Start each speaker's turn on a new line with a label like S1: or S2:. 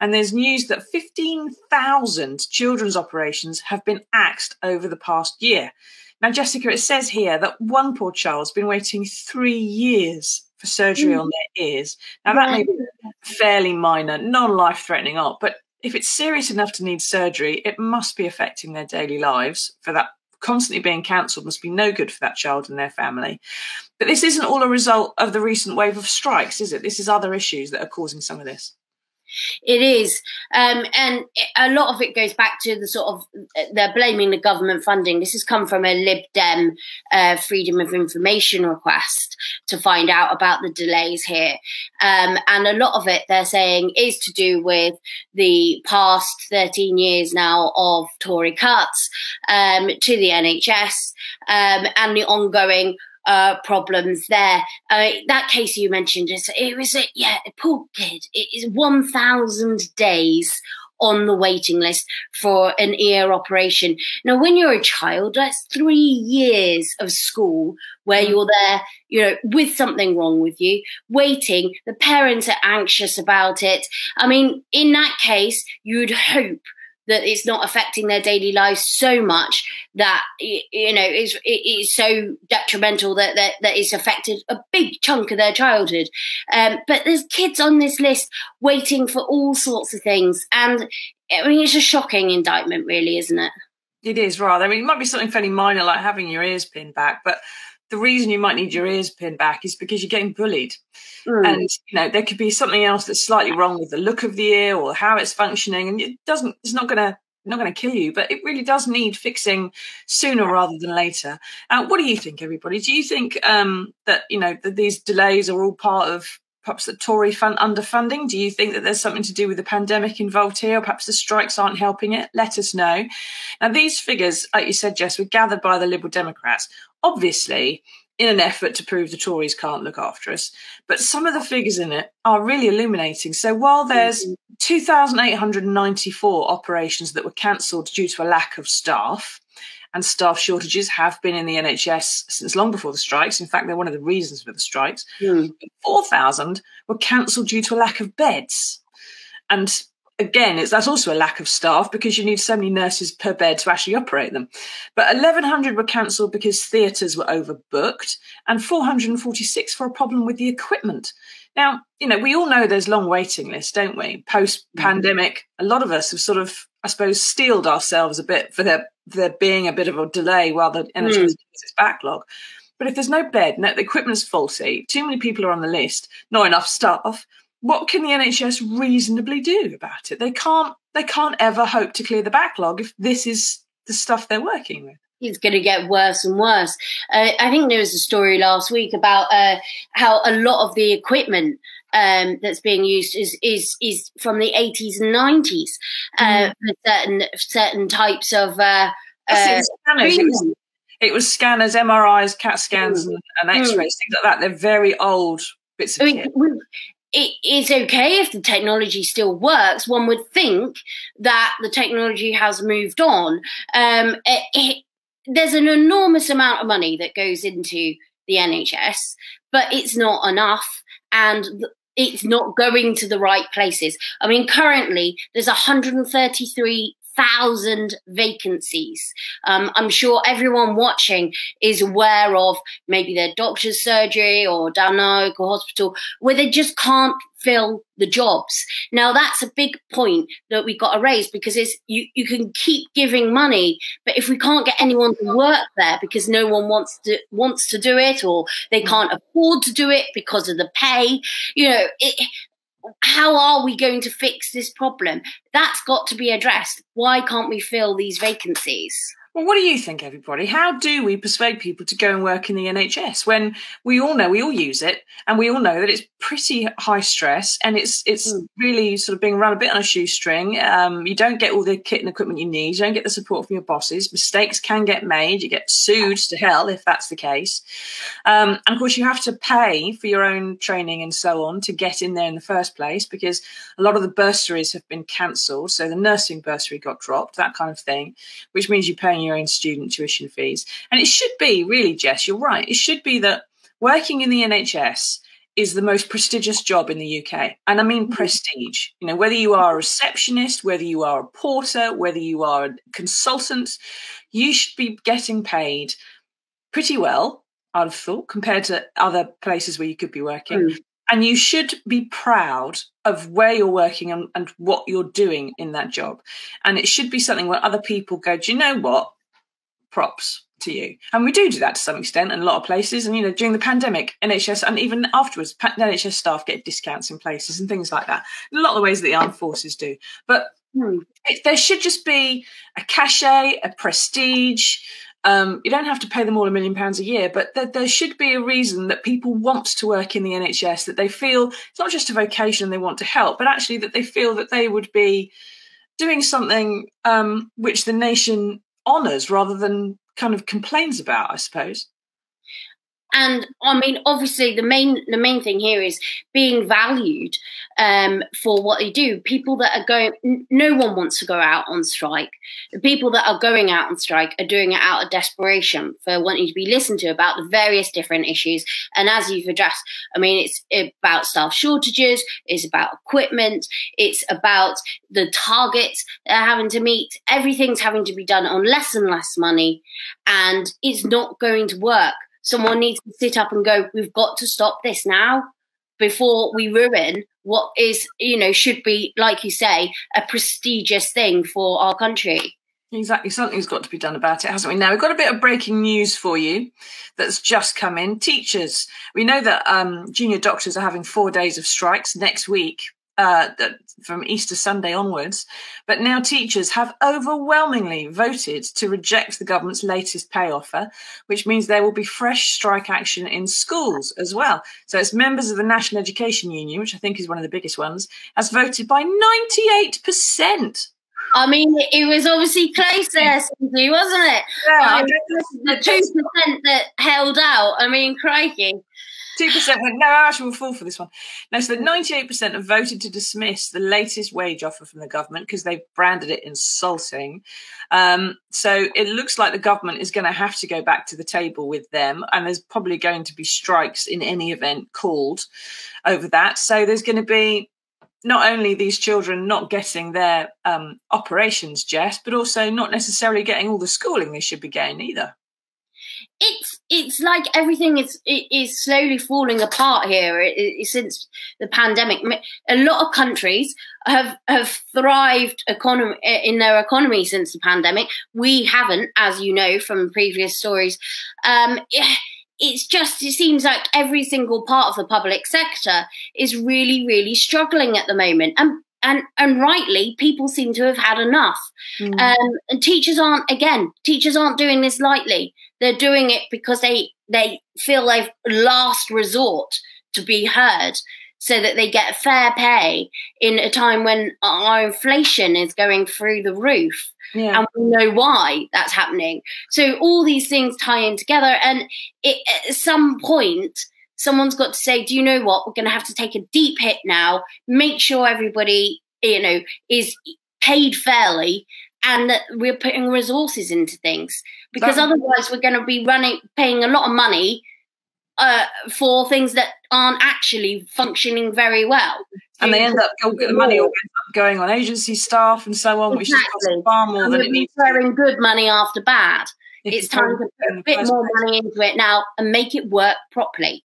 S1: And there's news that 15,000 children's operations have been axed over the past year. Now, Jessica, it says here that one poor child's been waiting 3 years for surgery on their ears. Now, that may be fairly minor, non-life-threatening op, but if it's serious enough to need surgery, it must be affecting their daily lives. For that constantly being cancelled must be no good for that child and their family. But this isn't all a result of the recent wave of strikes, is it? This is other issues that are causing some of this.
S2: It is. And a lot of it goes back to the sort of, they're blaming the government funding. This has come from a Lib Dem freedom of information request to find out about the delays here. And a lot of it, they're saying, is to do with the past 13 years now of Tory cuts to the NHS and the ongoing problems there. That case you mentioned, poor kid. It is 1,000 days on the waiting list for an ear operation. Now, when you're a child, that's 3 years of school where you're there, with something wrong with you, waiting. The parents are anxious about it. I mean, in that case, you'd hope that it's not affecting their daily lives so much that, it is so detrimental that it's affected a big chunk of their childhood. But there's kids on this list waiting for all sorts of things. And I mean, it's a shocking indictment, really, isn't it?
S1: It is, rather. I mean, it might be something fairly minor like having your ears pinned back, but the reason you might need your ears pinned back is because you're getting bullied. And, there could be something else that's slightly wrong with the look of the ear or how it's functioning. And it's not going to kill you, but it really does need fixing sooner rather than later. What do you think, everybody? Do you think that these delays are all part of perhaps the Tory underfunding? Do you think that there's something to do with the pandemic involved here, or perhaps the strikes aren't helping it? Let us know. Now, these figures, like you said, Jess, were gathered by the Liberal Democrats, obviously in an effort to prove the Tories can't look after us. But some of the figures in it are really illuminating. So while there's 2,894 operations that were cancelled due to a lack of staff, and staff shortages have been in the NHS since long before the strikes. In fact, they're one of the reasons for the strikes. 4,000 were cancelled due to a lack of beds. And again, that's also a lack of staff because you need so many nurses per bed to actually operate them. But 1,100 were cancelled because theatres were overbooked, and 446 for a problem with the equipment. Now, we all know there's long waiting lists, don't we? Post-pandemic, a lot of us have sort of, I suppose, steeled ourselves a bit for there being a bit of a delay while the NHS does its backlog. But if there's no bed, the equipment's faulty, too many people are on the list, not enough staff, what can the NHS reasonably do about it? They can't ever hope to clear the backlog if this is the stuff they're working with.
S2: It's going to get worse and worse. I think there was a story last week about how a lot of the equipment that's being used is from the 80s and 90s for certain types of
S1: scanners. It was scanners, MRIs, CAT scans, and X-rays, things like that. They're very old bits of kit.
S2: It's okay if the technology still works. One would think that the technology has moved on. There's an enormous amount of money that goes into the NHS, but it's not enough, and it's not going to the right places. I mean, currently there's 133,000 vacancies. I'm sure everyone watching is aware of maybe their doctor's surgery or down the local hospital where they just can't fill the jobs. Now, that's a big point that we've got to raise, because you can keep giving money, but if we can't get anyone to work there because no one wants to do it, or they can't afford to do it because of the pay, how are we going to fix this problem? That's got to be addressed. Why can't we fill these vacancies?
S1: Well, what do you think, everybody? How do we persuade people to go and work in the NHS when we all know, we all use it, and we all know that it's pretty high stress and it's really sort of being run a bit on a shoestring. You don't get all the kit and equipment you need. You don't get the support from your bosses. Mistakes can get made. You get sued to hell if that's the case. And of course, you have to pay for your own training and so on to get in there in the first place, because a lot of the bursaries have been cancelled. So the nursing bursary got dropped, that kind of thing, which means you're paying your own student tuition fees. And it should be, really, Jess, you're right. It should be that working in the NHS is the most prestigious job in the UK. And I mean prestige. You know, whether you are a receptionist, whether you are a porter, whether you are a consultant, you should be getting paid pretty well, I'd have thought, compared to other places where you could be working. And you should be proud of where you're working and what you're doing in that job. And it should be something where other people go, do you know what? Props to you. And we do that to some extent in a lot of places. And, you know, during the pandemic, NHS, and even afterwards, NHS staff get discounts in places and things like that. In a lot of the ways that the armed forces do. But there should just be a cachet, a prestige. You don't have to pay them all £1 million a year, but there should be a reason that people want to work in the NHS, that they feel it's not just a vocation they want to help, but actually that they feel that they would be doing something which the nation honours rather than kind of complains about, I suppose.
S2: And I mean, obviously, the main thing here is being valued for what they do. People that are going, no one wants to go out on strike. The people that are going out on strike are doing it out of desperation for wanting to be listened to about the various different issues. And as you've addressed, I mean, it's about staff shortages, it's about equipment, it's about the targets they're having to meet. Everything's having to be done on less and less money, and it's not going to work. Someone needs to sit up and go, we've got to stop this now before we ruin what is, you know, should be, like you say, a prestigious thing for our country.
S1: Exactly. Something's got to be done about it, hasn't we? Now, we've got a bit of breaking news for you that's just come in. Teachers, we know that junior doctors are having 4 days of strikes next week. From Easter Sunday onwards, but now teachers have overwhelmingly voted to reject the government's latest pay offer, which means there will be fresh strike action in schools as well. So it's members of the National Education Union, which I think is one of the biggest ones, has voted by 98%.
S2: I mean, it was obviously close there, Susie, wasn't it?
S1: Yeah,
S2: the 2% that held out. I mean, crikey.
S1: 2% went, no, actually we'll fall for this one. No, so 98% have voted to dismiss the latest wage offer from the government because they've branded it insulting. So it looks like the government is going to have to go back to the table with them, and there's probably going to be strikes in any event called over that. So there's going to be not only these children not getting their operations, Jess, but also not necessarily getting all the schooling they should be getting either.
S2: It's like everything is slowly falling apart here since the pandemic. A lot of countries have thrived in their economy since the pandemic. We haven't, as you know from previous stories. It seems like every single part of the public sector is really, really struggling at the moment. And rightly, people seem to have had enough. And teachers aren't doing this lightly. They're doing it because they feel they've last resort to be heard, so that they get fair pay in a time when our inflation is going through the roof. Yeah. And we know why that's happening. So all these things tie in together, and at some point, someone's got to say, do you know what? We're going to have to take a deep hit now, make sure everybody, you know, is paid fairly, and that we're putting resources into things, because otherwise we're going to be paying a lot of money for things that aren't actually functioning very well.
S1: And they end up, the money going on agency staff and so on, which is far more than it needs to.
S2: Throwing good money after bad. It's time to put a bit more money into it now and make it work properly.